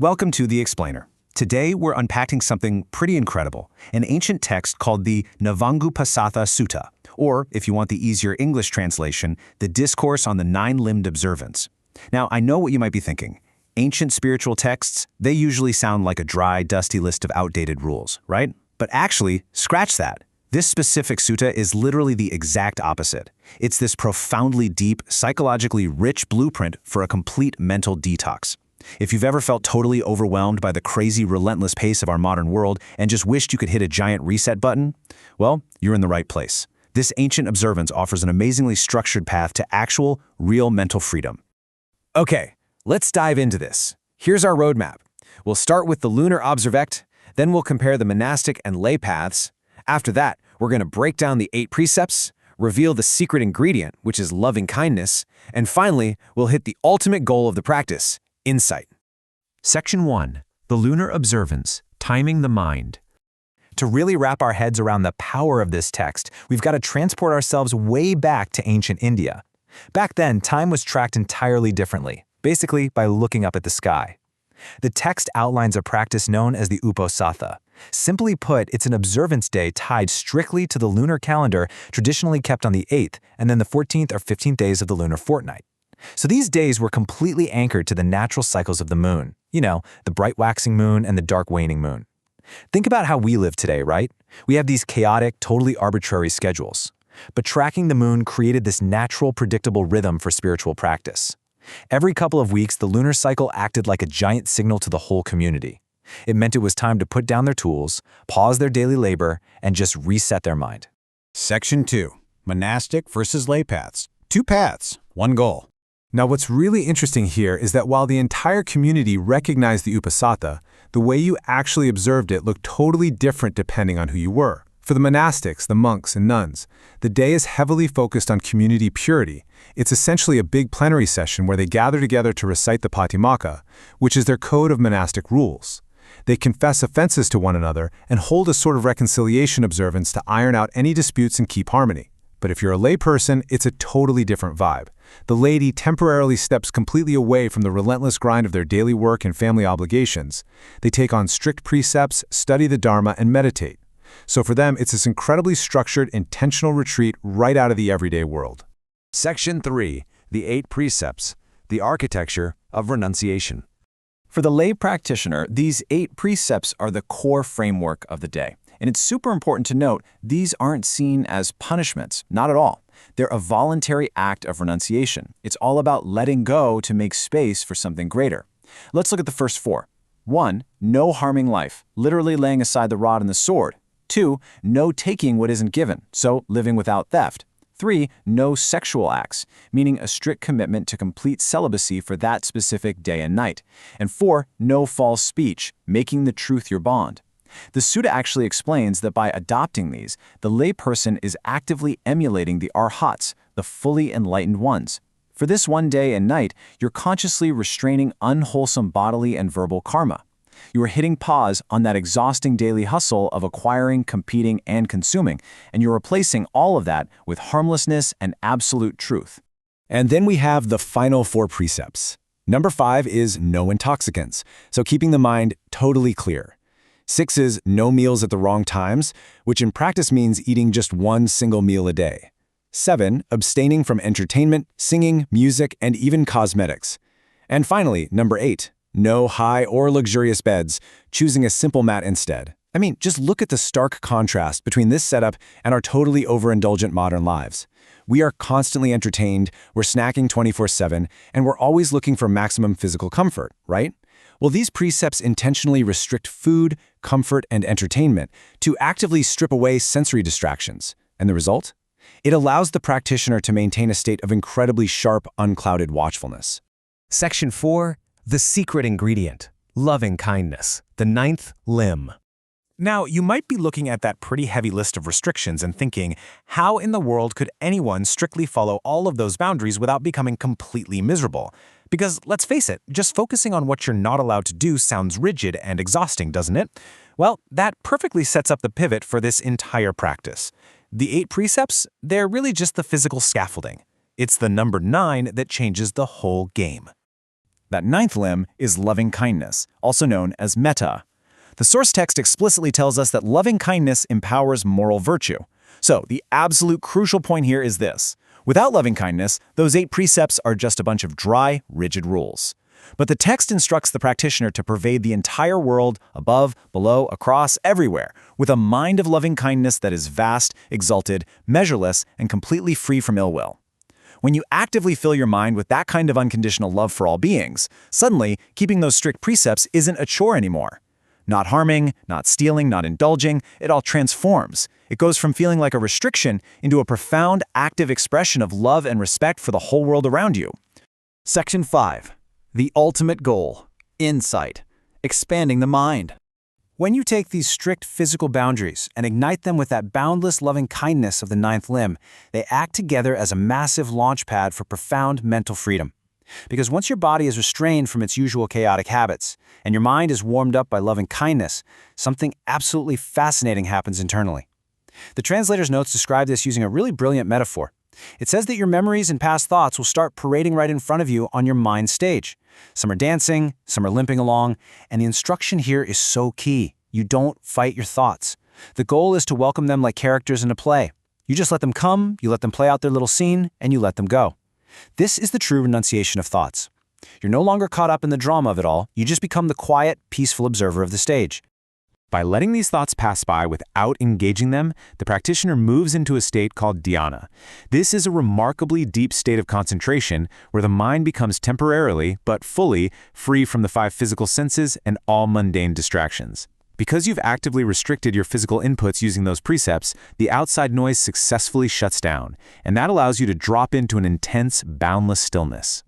Welcome to The Explainer. Today we're unpacking something pretty incredible, an ancient text called the Navaṅguposatha Sutta, or, if you want the easier English translation, the Discourse on the Nine-Limbed Observance. Now, I know what you might be thinking. Ancient spiritual texts, they usually sound like a dry, dusty list of outdated rules, right? But actually, scratch that. This specific sutta is literally the exact opposite. It's this profoundly deep, psychologically rich blueprint for a complete mental detox. If you've ever felt totally overwhelmed by the crazy, relentless pace of our modern world and just wished you could hit a giant reset button, well, you're in the right place. This ancient observance offers an amazingly structured path to actual, real mental freedom. Okay, let's dive into this. Here's our roadmap. We'll start with the lunar observect, then we'll compare the monastic and lay paths. After that, we're going to break down the 8 precepts, reveal the secret ingredient, which is loving kindness, and finally, we'll hit the ultimate goal of the practice, insight. Section 1. The Lunar Observance, Timing the Mind. To really wrap our heads around the power of this text, we've got to transport ourselves way back to ancient India. Back then, time was tracked entirely differently, basically by looking up at the sky. The text outlines a practice known as the Uposatha. Simply put, it's an observance day tied strictly to the lunar calendar traditionally kept on the 8th and then the 14th or 15th days of the lunar fortnight. So these days were completely anchored to the natural cycles of the moon. You know, the bright waxing moon and the dark waning moon. Think about how we live today, right? We have these chaotic, totally arbitrary schedules. But tracking the moon created this natural, predictable rhythm for spiritual practice. Every couple of weeks, the lunar cycle acted like a giant signal to the whole community. It meant it was time to put down their tools, pause their daily labor, and just reset their mind. Section 2. Monastic versus lay paths. 2 paths, 1 goal. Now, what's really interesting here is that while the entire community recognized the Uposatha, the way you actually observed it looked totally different depending on who you were. For the monastics, the monks and nuns, the day is heavily focused on community purity. It's essentially a big plenary session where they gather together to recite the Patimokkha, which is their code of monastic rules. They confess offenses to one another and hold a sort of reconciliation observance to iron out any disputes and keep harmony. But if you're a layperson, it's a totally different vibe. The laity temporarily steps completely away from the relentless grind of their daily work and family obligations. They take on strict precepts, study the Dharma, and meditate. So for them, it's this incredibly structured, intentional retreat right out of the everyday world. Section 3. The 8 precepts, the architecture of renunciation. For the lay practitioner, these 8 precepts are the core framework of the day. And it's super important to note, these aren't seen as punishments, not at all. They're a voluntary act of renunciation. It's all about letting go to make space for something greater. Let's look at the first 4. 1. No harming life, literally laying aside the rod and the sword. 2. No taking what isn't given, so living without theft. 3. No sexual acts, meaning a strict commitment to complete celibacy for that specific day and night. And 4. No false speech, making the truth your bond. The sutta actually explains that by adopting these, the layperson is actively emulating the arhats, the fully enlightened ones. For this one day and night, you're consciously restraining unwholesome bodily and verbal karma. You are hitting pause on that exhausting daily hustle of acquiring, competing, and consuming, and you're replacing all of that with harmlessness and absolute truth. And then we have the final 4 precepts. Number 5 is no intoxicants, so keeping the mind totally clear. 6 is no meals at the wrong times, which in practice means eating just 1 single meal a day. 7, abstaining from entertainment, singing, music, and even cosmetics. And finally, number 8, no high or luxurious beds, choosing a simple mat instead. I mean, just look at the stark contrast between this setup and our totally overindulgent modern lives. We are constantly entertained, we're snacking 24/7, and we're always looking for maximum physical comfort, right? Well, these precepts intentionally restrict food, comfort, and entertainment to actively strip away sensory distractions. And the result? It allows the practitioner to maintain a state of incredibly sharp, unclouded watchfulness. Section 4. The secret ingredient, loving kindness, the 9th limb. Now, you might be looking at that pretty heavy list of restrictions and thinking, how in the world could anyone strictly follow all of those boundaries without becoming completely miserable? Because let's face it, just focusing on what you're not allowed to do sounds rigid and exhausting, doesn't it? Well, that perfectly sets up the pivot for this entire practice. The 8 precepts, they're really just the physical scaffolding. It's the number 9 that changes the whole game. That ninth limb is loving kindness, also known as metta. The source text explicitly tells us that loving kindness empowers moral virtue. So, the absolute crucial point here is this. Without loving kindness, those 8 precepts are just a bunch of dry, rigid rules. But the text instructs the practitioner to pervade the entire world, above, below, across, everywhere, with a mind of loving kindness that is vast, exalted, measureless, and completely free from ill will. When you actively fill your mind with that kind of unconditional love for all beings, suddenly, keeping those strict precepts isn't a chore anymore. Not harming, not stealing, not indulging, it all transforms. It goes from feeling like a restriction into a profound, active expression of love and respect for the whole world around you. Section 5. The ultimate goal. Insight. Expanding the mind. When you take these strict physical boundaries and ignite them with that boundless loving kindness of the ninth limb, they act together as a massive launch pad for profound mental freedom. Because once your body is restrained from its usual chaotic habits, and your mind is warmed up by loving kindness, something absolutely fascinating happens internally. The translator's notes describe this using a really brilliant metaphor. It says that your memories and past thoughts will start parading right in front of you on your mind stage. Some are dancing, some are limping along, and the instruction here is so key. You don't fight your thoughts. The goal is to welcome them like characters in a play. You just let them come, you let them play out their little scene, and you let them go. This is the true renunciation of thoughts. You're no longer caught up in the drama of it all, you just become the quiet, peaceful observer of the stage. By letting these thoughts pass by without engaging them, the practitioner moves into a state called dhyana. This is a remarkably deep state of concentration where the mind becomes temporarily, but fully, free from the 5 physical senses and all mundane distractions. Because you've actively restricted your physical inputs using those precepts, the outside noise successfully shuts down, and that allows you to drop into an intense, boundless stillness.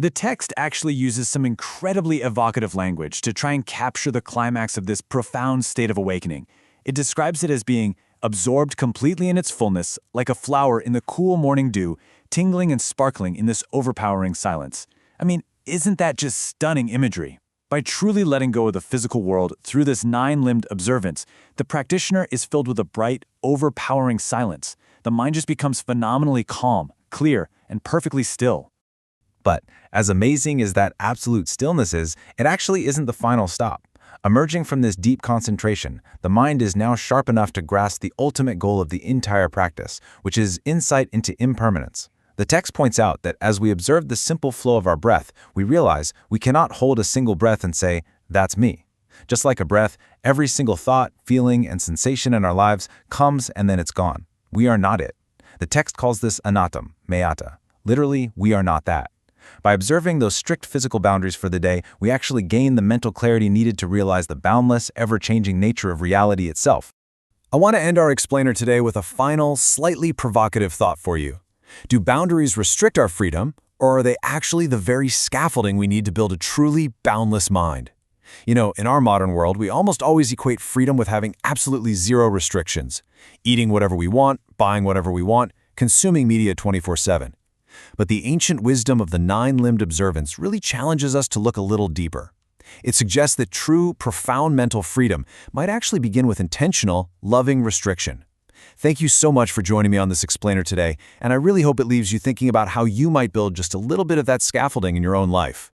The text actually uses some incredibly evocative language to try and capture the climax of this profound state of awakening. It describes it as being absorbed completely in its fullness, like a flower in the cool morning dew, tingling and sparkling in this overpowering silence. I mean, isn't that just stunning imagery? By truly letting go of the physical world through this 9-limbed observance, the practitioner is filled with a bright, overpowering silence. The mind just becomes phenomenally calm, clear, and perfectly still. But as amazing as that absolute stillness is, it actually isn't the final stop. Emerging from this deep concentration, the mind is now sharp enough to grasp the ultimate goal of the entire practice, which is insight into impermanence. The text points out that as we observe the simple flow of our breath, we realize we cannot hold a single breath and say, "That's me." Just like a breath, every single thought, feeling, and sensation in our lives comes and then it's gone. We are not it. The text calls this anatam, mayata. Literally, we are not that. By observing those strict physical boundaries for the day, we actually gain the mental clarity needed to realize the boundless, ever-changing nature of reality itself. I want to end our explainer today with a final, slightly provocative thought for you. Do boundaries restrict our freedom, or are they actually the very scaffolding we need to build a truly boundless mind? You know, in our modern world, we almost always equate freedom with having absolutely zero restrictions. Eating whatever we want, buying whatever we want, consuming media 24/7. But the ancient wisdom of the 9-limbed observance really challenges us to look a little deeper. It suggests that true, profound mental freedom might actually begin with intentional, loving restriction. Thank you so much for joining me on this explainer today, and I really hope it leaves you thinking about how you might build just a little bit of that scaffolding in your own life.